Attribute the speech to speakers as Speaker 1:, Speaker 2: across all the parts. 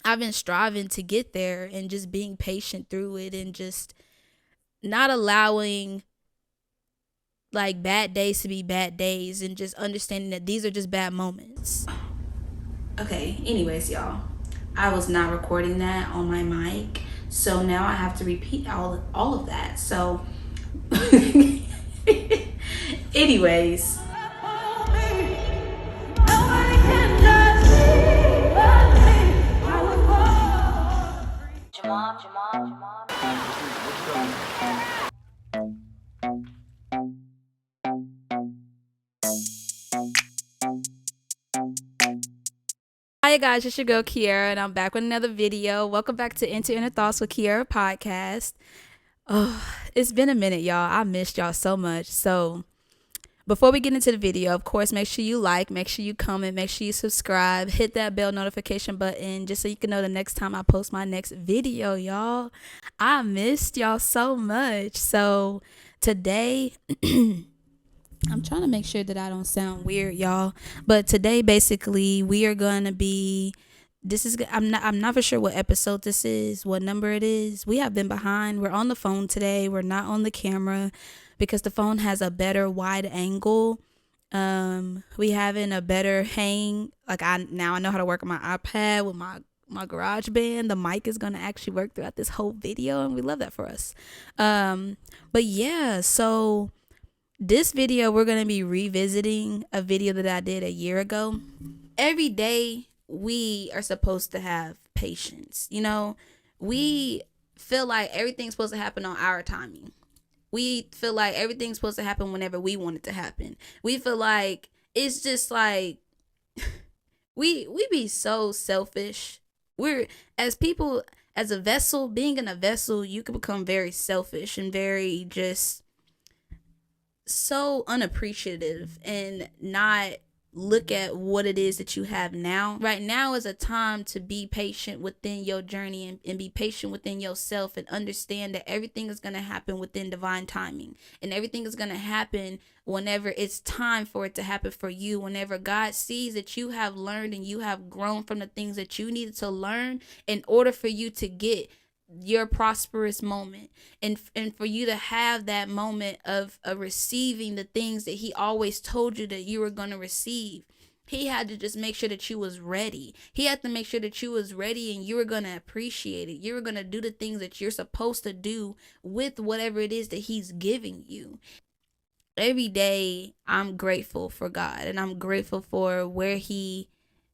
Speaker 1: I've been striving to get there and just being patient through it and just not allowing like bad days to be bad days and just understanding that these are just bad moments. Okay, anyways, y'all, I was not recording that on my mic, so now I have to repeat all of that. So anyways, hi guys, it's your girl Kiera, and I'm back with another video. Welcome back to Enter Inner Thoughts with Kiera podcast. Oh, it's been a minute, y'all. I missed y'all so much. So before we get into the video, of course, make sure you like, make sure you comment, make sure you subscribe, hit that bell notification button just so you can know the next time I post my next video, y'all. I missed y'all so much. So today, I'm trying to make sure that I don't sound weird, y'all. But today, basically, we are gonna be. This is. I'm not for sure what episode this is, what number it is. We have been behind. We're on the phone today. We're not on the camera because the phone has a better wide angle. We having a better hang. Like I know how to work on my iPad with my garage band. The mic is gonna actually work throughout this whole video, and we love that for us. But yeah, so this video, we're going to be revisiting a video that I did a year ago. Every day, we are supposed to have patience. You know, we feel like everything's supposed to happen on our timing. We feel like everything's supposed to happen whenever we want it to happen. We feel like it's just like we be so selfish. We're as people, as a vessel, being in a vessel, you can become very selfish and very just so unappreciative and not look at what it is that you have now. Right now is a time to be patient within your journey and be patient within yourself and understand that everything is going to happen within divine timing, and everything is going to happen whenever it's time for it to happen for you. Whenever God sees that you have learned and you have grown from the things that you needed to learn in order for you to get your prosperous moment, and for you to have that moment of receiving the things that he always told you that you were going to receive. He had to just make sure that you was ready. He had to make sure that you was ready and you were going to appreciate it. You were going to do the things that you're supposed to do with whatever it is that he's giving you. Every day I'm grateful for God, and I'm grateful for where he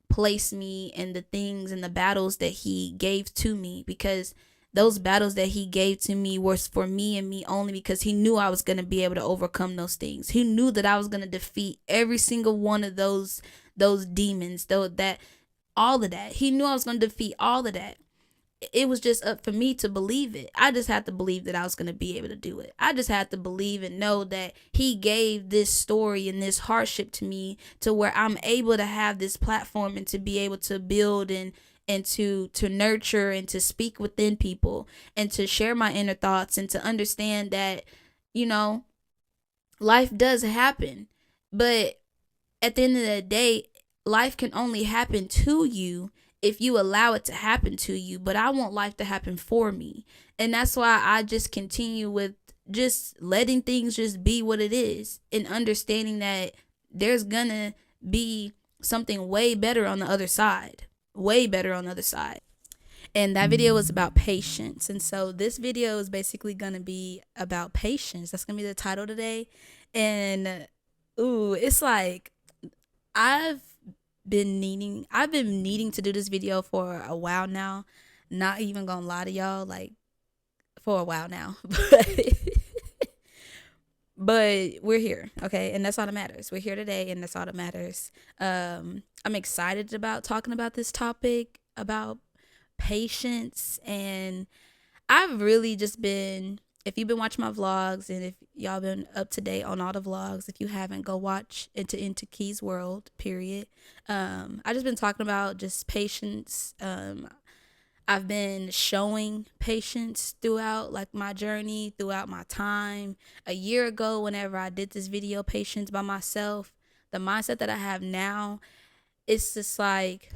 Speaker 1: placed me and the things and the battles that he gave to me, because those battles that he gave to me was for me and me only, because he knew I was going to be able to overcome those things. He knew that I was going to defeat every single one of those demons, though, that all of that. He knew I was going to defeat all of that. It was just up for me to believe it. I just had to believe that I was going to be able to do it. I just had to believe and know that he gave this story and this hardship to me to where I'm able to have this platform and to be able to build and to nurture and to speak within people and to share my inner thoughts and to understand that, you know, life does happen. But at the end of the day, life can only happen to you if you allow it to happen to you. But I want life to happen for me. And that's why I just continue with just letting things just be what it is, and understanding that there's gonna be something way better on the other side. Way better on the other side. And that video was about patience. And so this video is basically going to be about patience. That's going to be the title today. And it's like I've been needing to do this video for a while now. Not even going to lie to y'all, like for a while now. But we're here, okay? And that's all that matters. We're here today, and that's all that matters. I'm excited about talking about this topic, about patience. And I've really just been, if you've been watching my vlogs, and if y'all been up to date on all the vlogs, if you haven't, go watch Into Key's World, period. I just been talking about just patience. I've been showing patience throughout like my journey, throughout my time. A year ago, whenever I did this video, Patience by myself, the mindset that I have now, it's just like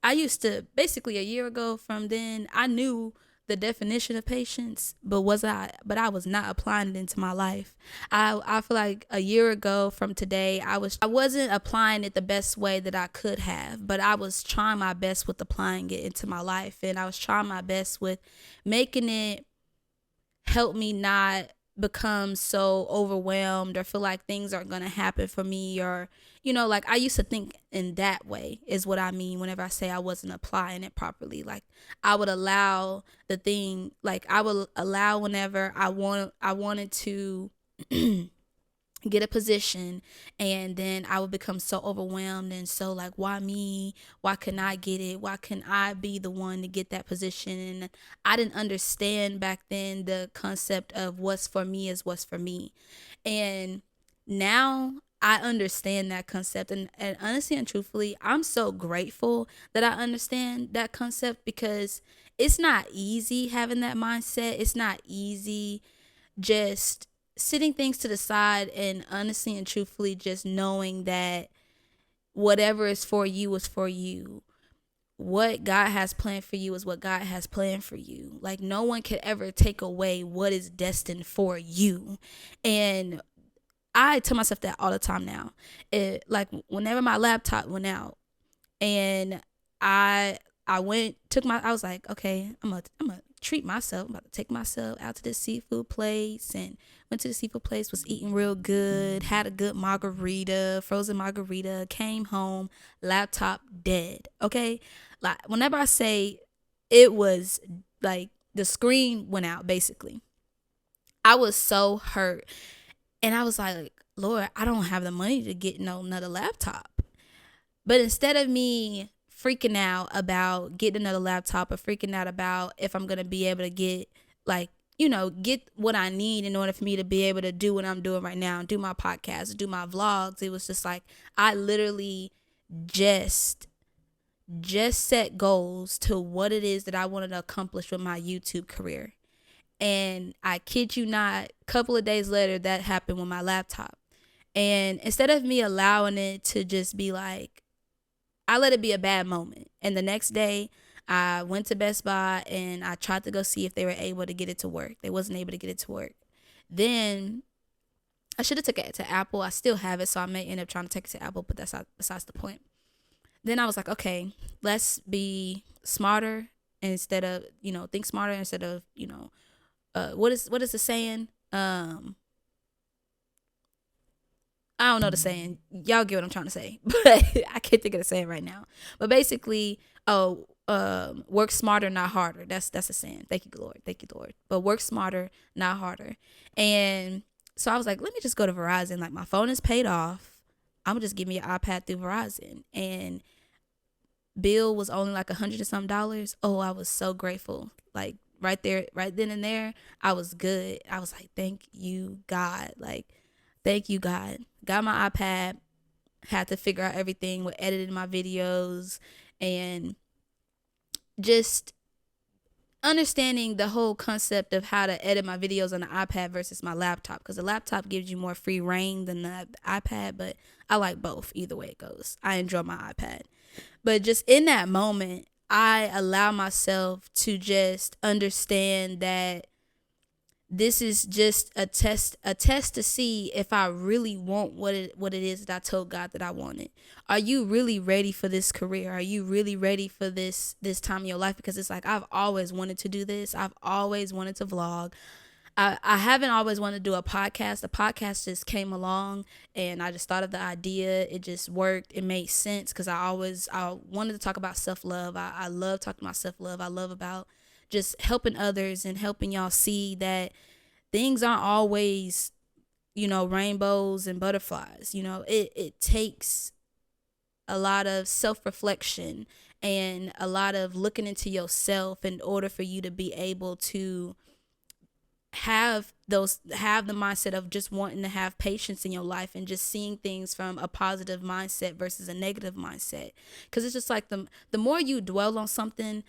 Speaker 1: I used to, basically a year ago from then, I knew the definition of patience, but I was not applying it into my life. I feel like a year ago from today, I wasn't applying it the best way that I could have, but I was trying my best with applying it into my life, and I was trying my best with making it help me not become so overwhelmed or feel like things aren't going to happen for me, or like I used to think in that way is what I mean whenever I say I wasn't applying it properly. Like I would allow the thing, like I would allow whenever I wanted to get a position, and then I would become so overwhelmed and so like, why me? Why couldn't I get it? Why couldn't I be the one to get that position? And I didn't understand back then the concept of what's for me is what's for me. And now I understand that concept, and honestly and truthfully, I'm so grateful that I understand that concept, because it's not easy having that mindset. It's not easy just sitting things to the side and honestly and truthfully just knowing that whatever is for you is for you. What God has planned for you is what God has planned for you. Like no one could ever take away what is destined for you. And I tell myself that all the time now. Like whenever my laptop went out, and I was like, okay, I'm gonna treat myself. I'm about to take myself out to this seafood place, and went to the seafood place, was eating real good, had a good margarita, frozen margarita, came home, laptop dead. Okay. Like whenever I say it was like the screen went out, basically, I was so hurt. And I was like, Lord, I don't have the money to get no another laptop. But instead of me freaking out about getting another laptop, or freaking out about if I'm going to be able to get get what I need in order for me to be able to do what I'm doing right now, do my podcast, do my vlogs, it was just like I literally just set goals to what it is that I wanted to accomplish with my YouTube career. And I kid you not, a couple of days later, that happened with my laptop. And instead of me allowing it to just be like, I let it be a bad moment. And the next day, I went to Best Buy and I tried to go see if they were able to get it to work. They wasn't able to get it to work. Then I should have took it to Apple. I still have it, so I may end up trying to take it to Apple, but that's not besides the point. Then I was like, okay, let's be smarter instead of, think smarter instead of, what is the saying? I don't know the saying. Y'all get what I'm trying to say, but I can't think of the saying right now. But basically, work smarter, not harder. That's a saying. Thank you, Lord. Thank you, Lord. But work smarter, not harder. And so I was like, let me just go to Verizon. Like my phone is paid off. I'm gonna just give me an iPad through Verizon. And bill was only like $100 and some dollars. Oh, I was so grateful. Like right there, right then and there, I was good. I was like, thank you, God. Like, thank you, God. Got my iPad, had to figure out everything with editing my videos and just understanding the whole concept of how to edit my videos on the iPad versus my laptop, because the laptop gives you more free reign than the iPad, but I like both either way it goes. I enjoy my iPad. But just in that moment, I allow myself to just understand that this is just a test to see if I really want what it is that I told God that I wanted. Are you really ready for this career? Are you really ready for this time in your life? Because it's like, I've always wanted to do this. I've always wanted to vlog. I haven't always wanted to do a podcast. The podcast just came along and I just thought of the idea. It just worked. It made sense because I wanted to talk about self-love. I love talking about self-love. I love about just helping others and helping y'all see that things aren't always, rainbows and butterflies. It takes a lot of self-reflection and a lot of looking into yourself in order for you to be able to have the mindset of just wanting to have patience in your life and just seeing things from a positive mindset versus a negative mindset. Because it's just like the more you dwell on something,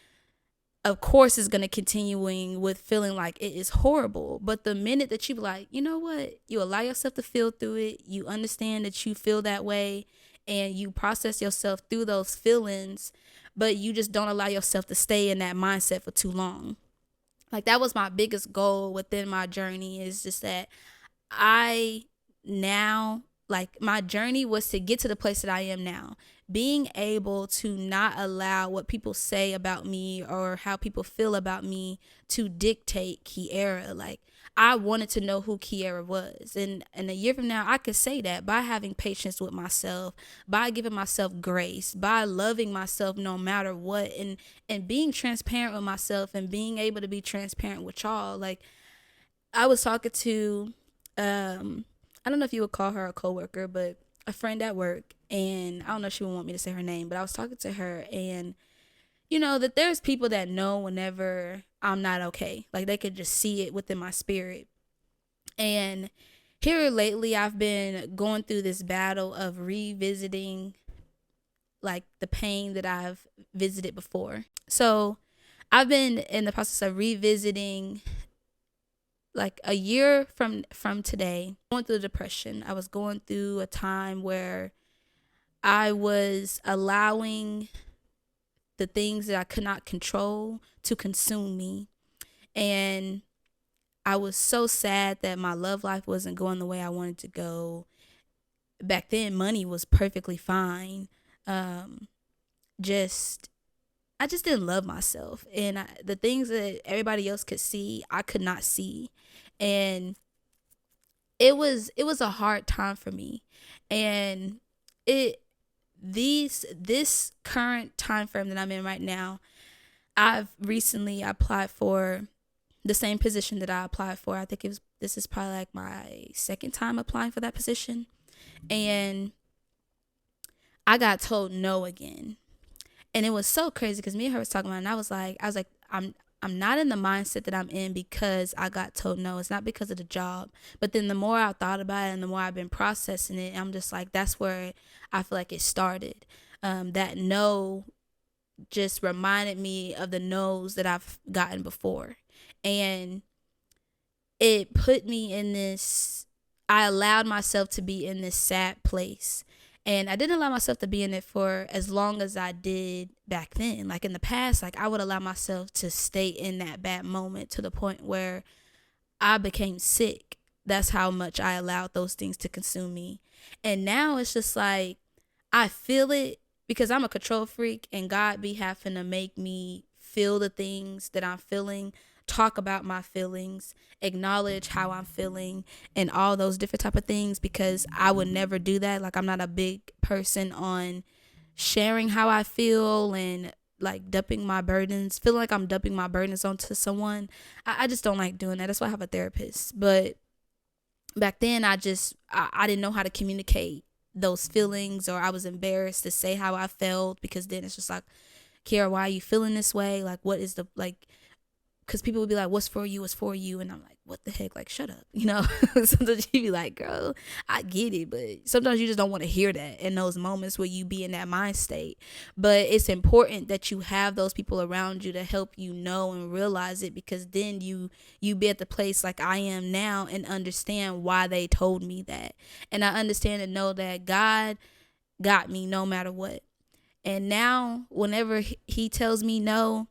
Speaker 1: of course it's going to continuing with feeling like it is horrible. But the minute that you be like, you know what, you allow yourself to feel through it, you understand that you feel that way, and you process yourself through those feelings, but you just don't allow yourself to stay in that mindset for too long. Like, that was my biggest goal within my journey, is just that I now, like, my journey was to get to the place that I am now. Being able to not allow what people say about me or how people feel about me to dictate Kiara. Like, I wanted to know who Kiara was. And a year from now, I could say that by having patience with myself, by giving myself grace, by loving myself no matter what, and being transparent with myself and being able to be transparent with y'all. Like, I was talking to, I don't know if you would call her a coworker, but a friend at work. And I don't know if she would want me to say her name, but I was talking to her, and that there's people that know whenever I'm not okay. Like, they could just see it within my spirit. And here lately, I've been going through this battle of revisiting, like, the pain that I've visited before. So I've been in the process of revisiting, like, a year from today, going through depression. I was going through a time where I was allowing the things that I could not control to consume me. And I was so sad that my love life wasn't going the way I wanted to go. Back then, money was perfectly fine. I just didn't love myself. And the things that everybody else could see, I could not see. And it was a hard time for me. And this current time frame that I'm in right now, I've recently applied for the same position that I applied for. I think this is probably like my second time applying for that position. And I got told no again. And it was so crazy because me and her was talking about it, and I was like, I'm not in the mindset that I'm in because I got told no. It's not because of the job. But then the more I thought about it and the more I've been processing it, I'm just like, that's where I feel like it started. That no just reminded me of the no's that I've gotten before. And it put me in this, I allowed myself to be in this sad place. And I didn't allow myself to be in it for as long as I did back then. Like, in the past, like, I would allow myself to stay in that bad moment to the point where I became sick. That's how much I allowed those things to consume me. And now it's just like, I feel it because I'm a control freak, and God be having to make me feel the things that I'm feeling, talk about my feelings, acknowledge how I'm feeling, and all those different type of things, because I would never do that. Like, I'm not a big person on sharing how I feel and like dumping my burdens, feeling like I'm dumping my burdens onto someone. I just don't like doing that. That's why I have a therapist. But back then, I didn't know how to communicate those feelings, or I was embarrassed to say how I felt, because then it's just like, Kiara, why are you feeling this way? Like, what is the, like, because people would be like, what's for you is for you. And I'm like, what the heck? Like, shut up. Sometimes you be like, girl, I get it. But sometimes you just don't want to hear that in those moments where you be in that mind state. But it's important that you have those people around you to help you know and realize it, because then you be at the place like I am now and understand why they told me that. And I understand and know that God got me no matter what. And now whenever he tells me no,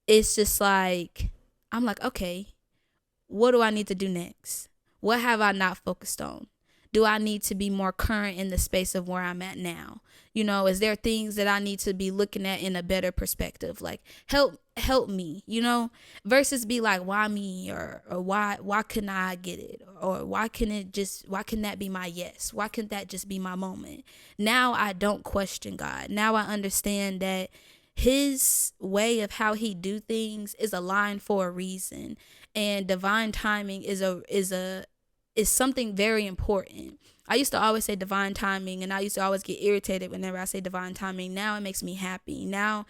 Speaker 1: it's just like, I'm like, okay, what do I need to do next? What have I not focused on? Do I need to be more current in the space of where I'm at now? Is there things that I need to be looking at in a better perspective? Like, help me, versus be like, why me? Or why couldn't I get it? Or why can that be my yes? Why can't that just be my moment? Now I don't question God. Now I understand that his way of how he do things is aligned for a reason, and divine timing is something very important. I used to always say divine timing, and I used to always get irritated whenever I say divine timing. Now it makes me happy. Now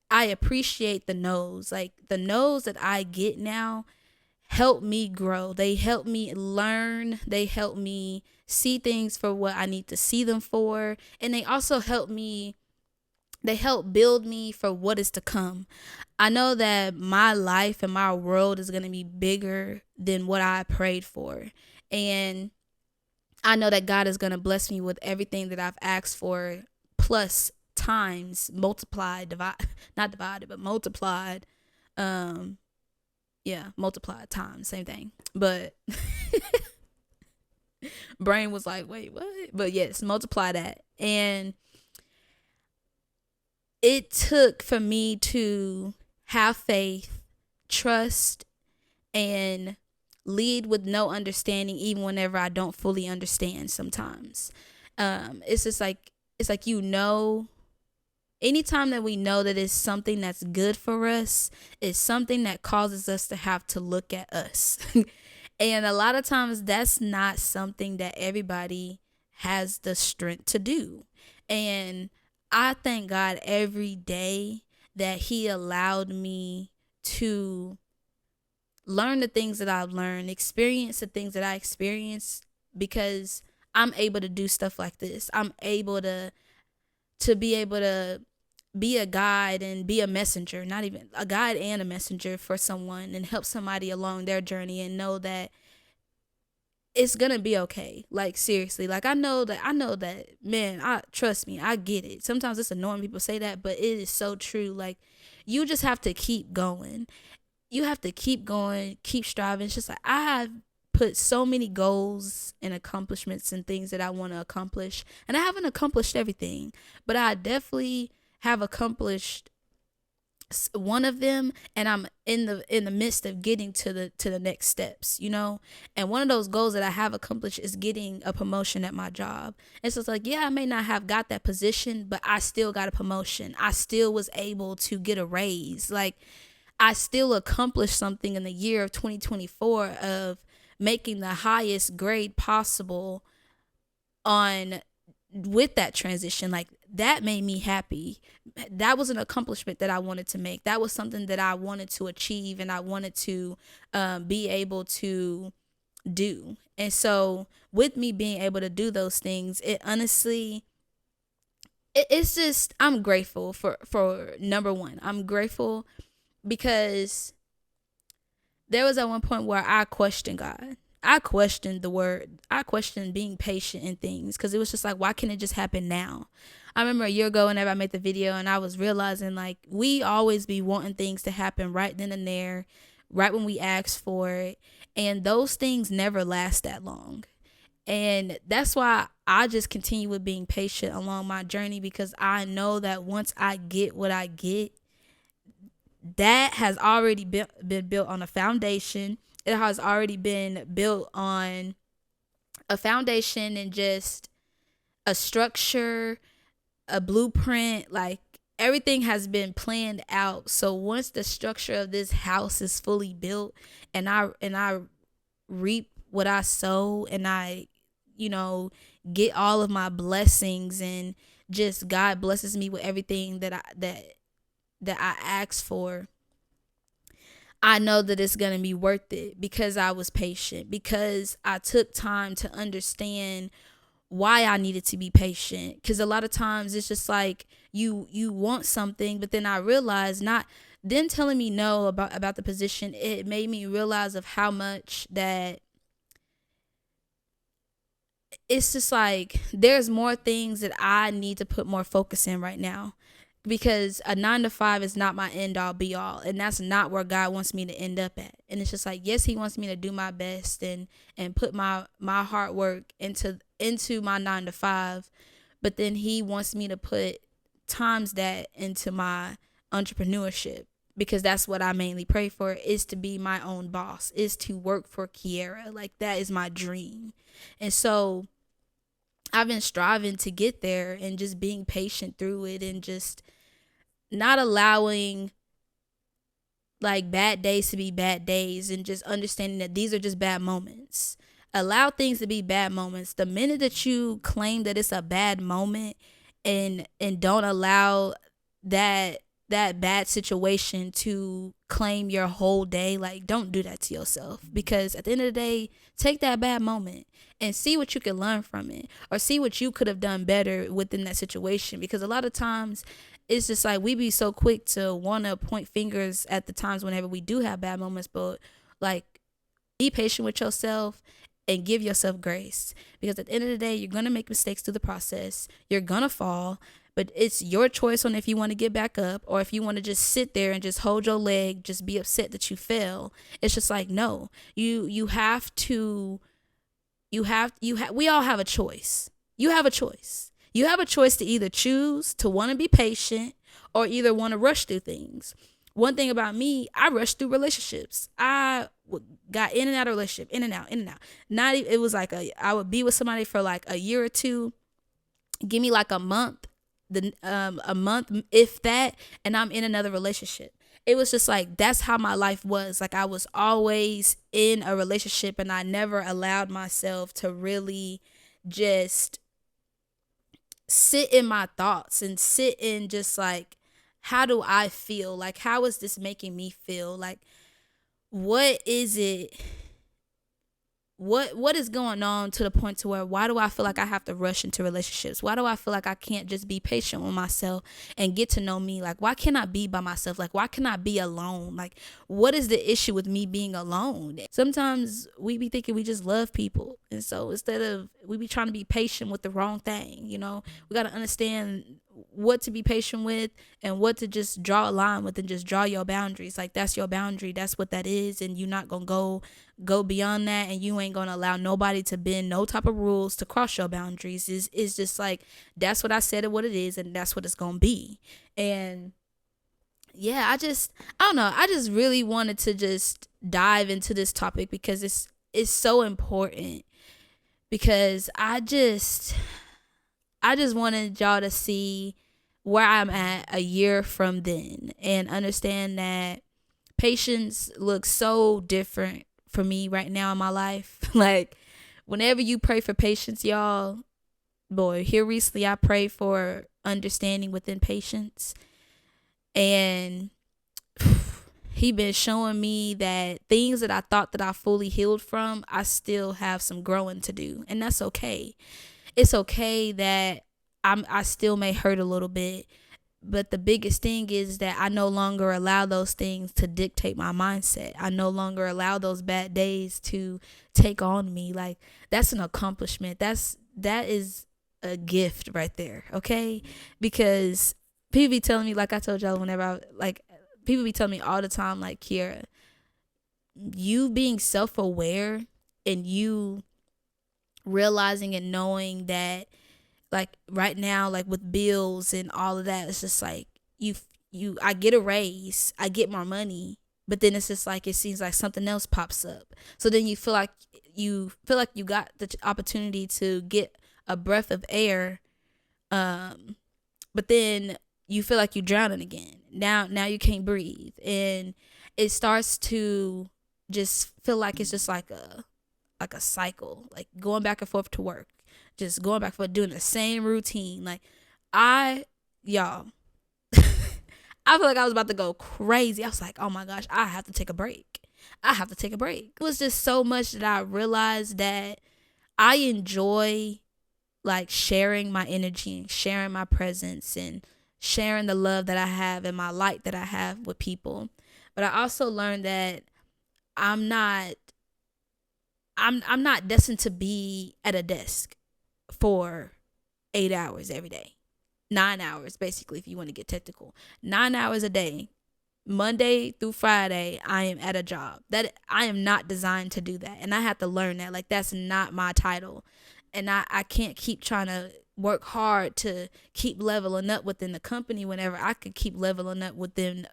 Speaker 1: I appreciate the no's. Like, the no's that I get now help me grow. They help me learn. They help me see things for what I need to see them for, and they also help build me for what is to come. I know that my life and my world is going to be bigger than what I prayed for. And I know that God is going to bless me with everything that I've asked for, plus times multiplied, not divided, but multiplied. Yeah, multiplied times, same thing. But brain was like, wait, what? But yes, multiply that. And it took for me to have faith, trust, and lead with no understanding, even whenever I don't fully understand sometimes. It's just like, it's like, anytime that we know that it's something that's good for us, it's something that causes us to have to look at us. And a lot of times that's not something that everybody has the strength to do. And I thank God every day that He allowed me to learn the things that I've learned, experience the things that I experienced, because I'm able to do stuff like this. I'm able to be able to be a guide and be a messenger, not even a guide and a messenger for someone, and help somebody along their journey and know that it's gonna be okay. Like, seriously, like I know that, man, trust me, I get it. Sometimes it's annoying people say that, but it is so true. Like, you just have to keep going. You have to keep going, keep striving. It's just like, I have put so many goals and accomplishments and things that I want to accomplish, and I haven't accomplished everything, but I definitely have accomplished one of them, and I'm in the midst of getting to the next steps, and one of those goals that I have accomplished is getting a promotion at my job. And so it's like, yeah, I may not have got that position, but I still got a promotion. I still was able to get a raise. Like, I still accomplished something in the year of 2024 of making the highest grade possible on with that transition. Like, that made me happy. That was an accomplishment that I wanted to make. That was something that I wanted to achieve, and I wanted to be able to do. And so with me being able to do those things, it honestly, it's just, I'm grateful for number one. I'm grateful because there was at one point where I questioned God. I questioned the word. I questioned being patient in things, because it was just like, why can't it just happen now? I remember a year ago whenever I made the video, and I was realizing, like, we always be wanting things to happen right then and there, right when we ask for it. And those things never last that long. And that's why I just continue with being patient along my journey, because I know that once I get what I get, that has already been built on a foundation. It has already been built on a foundation and just a structure, a blueprint. Like, everything has been planned out. So once the structure of this house is fully built, and I reap what I sow, and I, get all of my blessings, and just God blesses me with everything that I asked for, I know that it's going to be worth it, because I was patient, because I took time to understand why I needed to be patient. Because a lot of times it's just like, you want something, but then I realized, not them telling me no about the position, it made me realize of how much that it's just like, there's more things that I need to put more focus in right now, because a 9-to-5 is not my end all be all, and that's not where God wants me to end up at. And it's just like, yes, He wants me to do my best and put my hard work into my 9-to-5, but then He wants me to put times that into my entrepreneurship, because that's what I mainly pray for, is to be my own boss, is to work for Kiera. Like, that is my dream. And so I've been striving to get there, and just being patient through it, and just not allowing, like, bad days to be bad days, and just understanding that these are just bad moments. Allow things to be bad moments. The minute that you claim that it's a bad moment, and don't allow that bad situation to claim your whole day, like, don't do that to yourself, because at the end of the day, take that bad moment and see what you can learn from it, or see what you could have done better within that situation. Because a lot of times it's just like, we be so quick to want to point fingers at the times whenever we do have bad moments, but, like, be patient with yourself and give yourself grace, because at the end of the day, you're going to make mistakes through the process. You're going to fall, But it's your choice on if you want to get back up or if you want to just sit there and just hold your leg, just be upset that you fell. It's just like, no, you have to, we all have a choice. You have a choice. You have a choice to either choose to want to be patient or either want to rush through things. One thing about me, I rushed through relationships. I got in and out of relationship, in and out, in and out. Not even, it was like I would be with somebody for like a year or two. Give me like a month, a month, if that, and I'm in another relationship. It was just like, that's how my life was. Like I was always in a relationship and I never allowed myself to really just sit in my thoughts and sit in just like, how do I feel? Like, how is this making me feel? Like, what is it? What is going on to the point to where, why do I feel like I have to rush into relationships? Why do I feel like I can't just be patient with myself and get to know me? Like, why can't I be by myself? Like, why can't I be alone? Like, what is the issue with me being alone? Sometimes we be thinking we just love people. And so instead of, we be trying to be patient with the wrong thing, you know? We got to understand what to be patient with and what to just draw a line with and just draw your boundaries. Like, that's your boundary. That's what that is. And you're not going to go beyond that, and you ain't gonna allow nobody to bend no type of rules to cross your boundaries. Is just like, that's what I said and what it is, and that's what it's gonna be. And yeah, I don't know, I just really wanted to just dive into this topic because it's so important, because I just wanted y'all to see where I'm at a year from then and understand that patience looks so different for me right now in my life. Like, whenever you pray for patience, y'all, boy, here recently I prayed for understanding within patience, and he been showing me that things that I thought that I fully healed from, I still have some growing to do, and that's okay. It's okay that I still may hurt a little bit, but the biggest thing is that I no longer allow those things to dictate my mindset. I no longer allow those bad days to take on me. Like, that's an accomplishment. That is a gift right there, okay? Because people be telling me, like I told y'all, people be telling me all the time, like, Kiera, you being self-aware and you realizing and knowing that, like, right now, like with bills and all of that, it's just like I get a raise, I get more money, but then it's just like, it seems like something else pops up. So then you feel like you got the opportunity to get a breath of air, but then you feel like you're drowning again. Now you can't breathe, and it starts to just feel like it's just like a cycle, like going back and forth to work, just going back and forth, doing the same routine. Like, y'all, I feel like I was about to go crazy. I was like, oh my gosh, I have to take a break. It was just so much that I realized that I enjoy, like, sharing my energy and sharing my presence and sharing the love that I have and my light that I have with people. But I also learned that I'm not destined to be at a desk for 8 hours every day. 9 hours, basically, if you want to get technical. 9 hours a day. Monday through Friday, I am at a job. That I am not designed to do that. And I have to learn that. Like, that's not my title. And I can't keep trying to work hard to keep leveling up within the company whenever I could keep leveling up within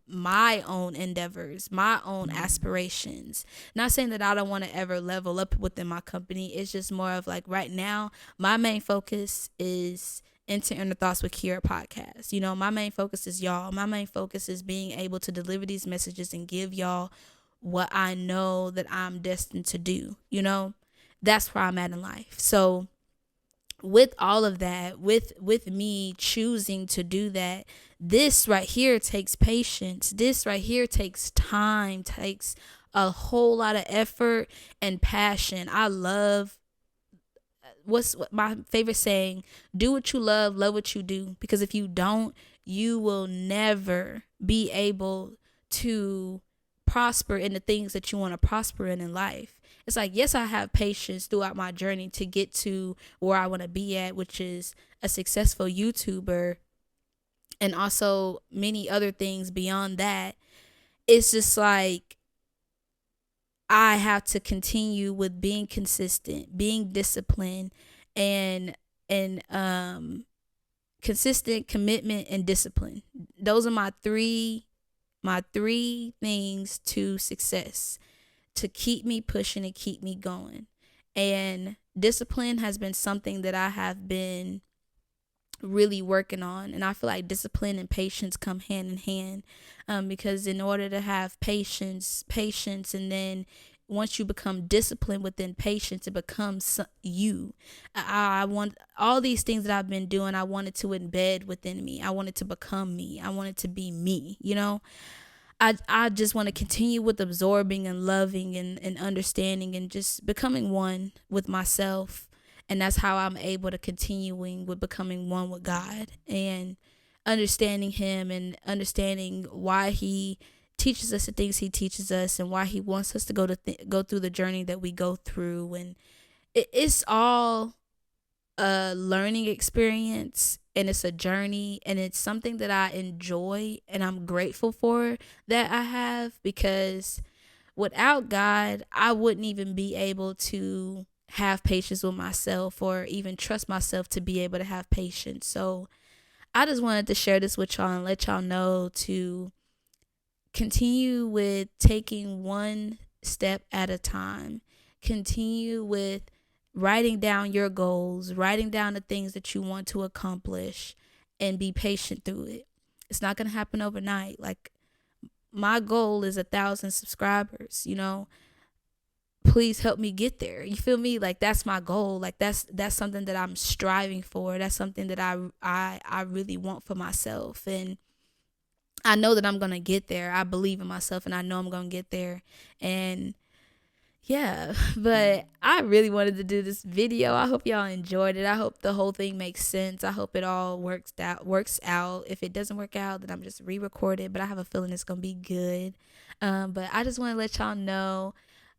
Speaker 1: my own endeavors, my own aspirations. Not saying that I don't want to ever level up within my company. It's just more of like, right now, my main focus is Enter Inner Thoughts with Kiera podcast. You know, my main focus is y'all. My main focus is being able to deliver these messages and give y'all what I know that I'm destined to do. You know, that's where I'm at in life. So with all of that, with me choosing to do that, this right here takes patience. This right here takes time, takes a whole lot of effort and passion. I love, what's my favorite saying? Do what you love what you do. Because if you don't, you will never be able to prosper in the things that you want to prosper in life. It's like, yes, I have patience throughout my journey to get to where I want to be at, which is a successful YouTuber, and also many other things beyond that. It's just like, I have to continue with being consistent, being disciplined, and consistent commitment and discipline. Those are my three things to success, to keep me pushing and keep me going. And discipline has been something that I have been really working on, and I feel like discipline and patience come hand in hand, because in order to have patience, and then once you become disciplined within patience, it becomes you. I want all these things that I've been doing, I wanted to embed within me. I wanted to become me. I wanted to be me, you know? I just want to continue with absorbing and loving and understanding and just becoming one with myself. And that's how I'm able to continuing with becoming one with God and understanding Him and understanding why He teaches us the things He teaches us and why He wants us to go through the journey that we go through. And it's all a learning experience, and it's a journey, and it's something that I enjoy and I'm grateful for that I have, because without God, I wouldn't even be able to have patience with myself or even trust myself to be able to have patience. So I just wanted to share this with y'all and let y'all know to continue with taking one step at a time. Continue with writing down your goals, writing down the things that you want to accomplish, and be patient through it. It's not going to happen overnight. Like, my goal is 1,000 subscribers, you know. Please help me get there. You feel me? Like, that's my goal. Like, that's something that I'm striving for. That's something that I really want for myself. And I know that I'm going to get there. I believe in myself, and I know I'm going to get there. And yeah, but I really wanted to do this video. I hope y'all enjoyed it. I hope the whole thing makes sense. I hope it all works out. If it doesn't work out, then I'm just re-record it. But I have a feeling it's going to be good. But I just want to let y'all know,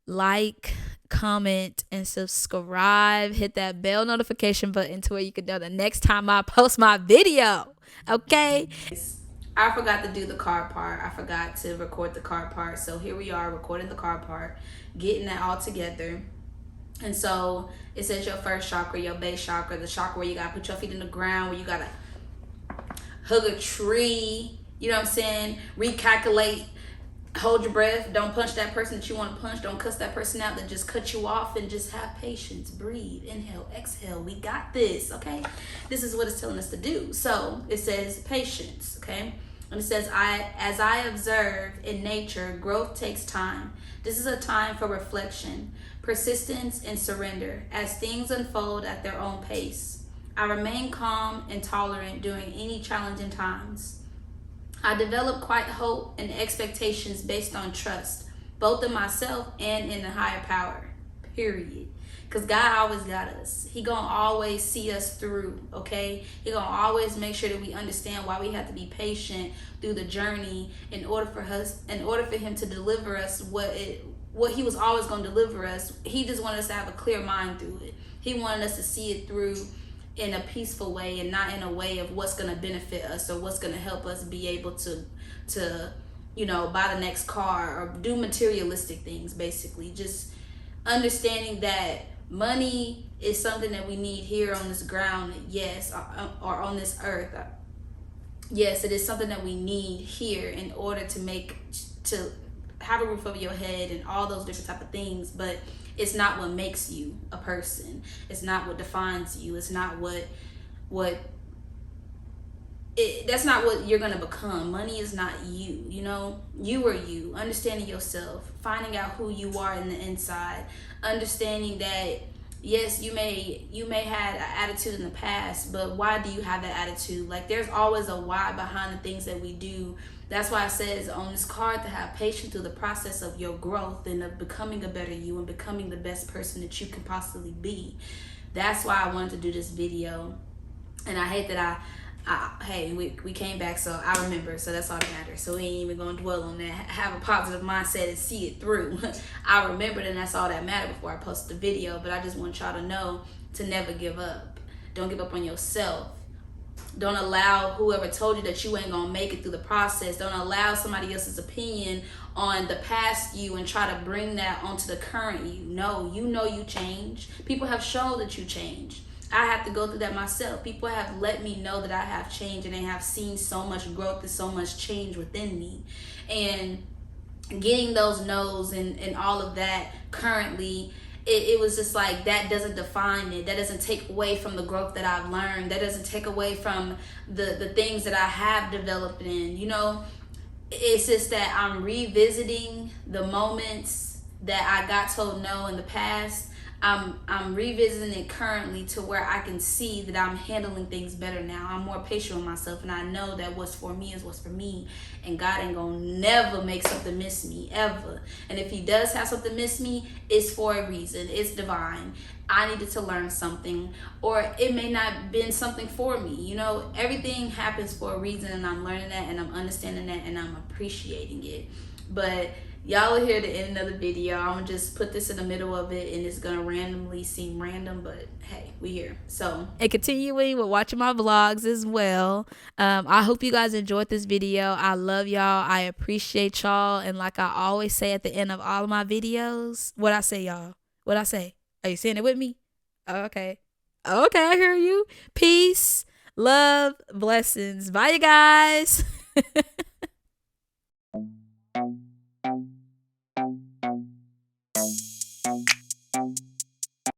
Speaker 1: like, comment, and subscribe. Hit that bell notification button to where you can know the next time I post my video. Okay? I forgot to do the card part. I forgot to record the card part. So here we are recording the card part, getting that all together. And so it says your first chakra, your base chakra, the chakra where you got to put your feet in the ground, where you got to hug a tree, you know what I'm saying? Recalculate, hold your breath. Don't punch that person that you want to punch. Don't cuss that person out that just cut you off, and just have patience. Breathe, inhale, exhale. We got this, okay? This is what it's telling us to do. So it says patience, okay? And it says, as I observe in nature, growth takes time. This is a time for reflection, persistence, and surrender as things unfold at their own pace. I remain calm and tolerant during any challenging times. I develop quiet hope and expectations based on trust, both in myself and in the higher power, period. Because God always got us. He gonna always see us through, okay? He gonna always make sure that we understand why we have to be patient through the journey in order for him to deliver us what he was always gonna deliver us. He just wanted us to have a clear mind through it. He wanted us to see it through in a peaceful way, and not in a way of what's gonna benefit us or what's gonna help us be able to you know, buy the next car or do materialistic things. Basically, just understanding that money is something that we need here on this ground, yes, or on this earth. Yes, it is something that we need here in order to have a roof over your head and all those different type of things. But it's not what makes you a person. It's not what defines you. It's not that's not what you're gonna become. Money is not you. You know, you are you. Understanding yourself, finding out who you are in the inside, understanding that yes, you may had an attitude in the past, but why do you have that attitude? Like, there's always a why behind the things that we do. That's why it says on this card to have patience through the process of your growth and of becoming a better you and becoming the best person that you can possibly be. That's why I wanted to do this video. And I hate that hey, we came back, so I remember, so that's all that matters. So we ain't even gonna dwell on that. Have a positive mindset and see it through. I remembered, and that's all that mattered before I posted the video. But I just want y'all to know to never give up. Don't give up on yourself. Don't allow whoever told you that you ain't gonna make it through the process. Don't allow somebody else's opinion on the past you and try to bring that onto the current you. No, you know you change. People have shown that you change. I have to go through that myself. People have let me know that I have changed, and they have seen so much growth and so much change within me. And getting those no's and all of that currently, it was just like, that doesn't define it. That doesn't take away from the growth that I've learned. That doesn't take away from the things that I have developed in. You know, it's just that I'm revisiting the moments that I got told no in the past. I'm revisiting it currently to where I can see that I'm handling things better now. I'm more patient with myself, and I know that what's for me is what's for me, and God ain't gonna never make something miss me, ever. And if he does have something miss me, it's for a reason. It's divine. I needed to learn something, or it may not have been something for me. You know, everything happens for a reason, and I'm learning that, and I'm understanding that, and I'm appreciating it. But y'all are here to end another video. I'm gonna just put this in the middle of it, and it's gonna randomly seem random, but hey, we here. So, and continuing with watching my vlogs as well. I hope you guys enjoyed this video. I love y'all. I appreciate y'all. And like I always say at the end of all of my videos, what I say, y'all? What I say? Are you saying it with me? Okay. Okay, I hear you. Peace, love, blessings. Bye, you guys.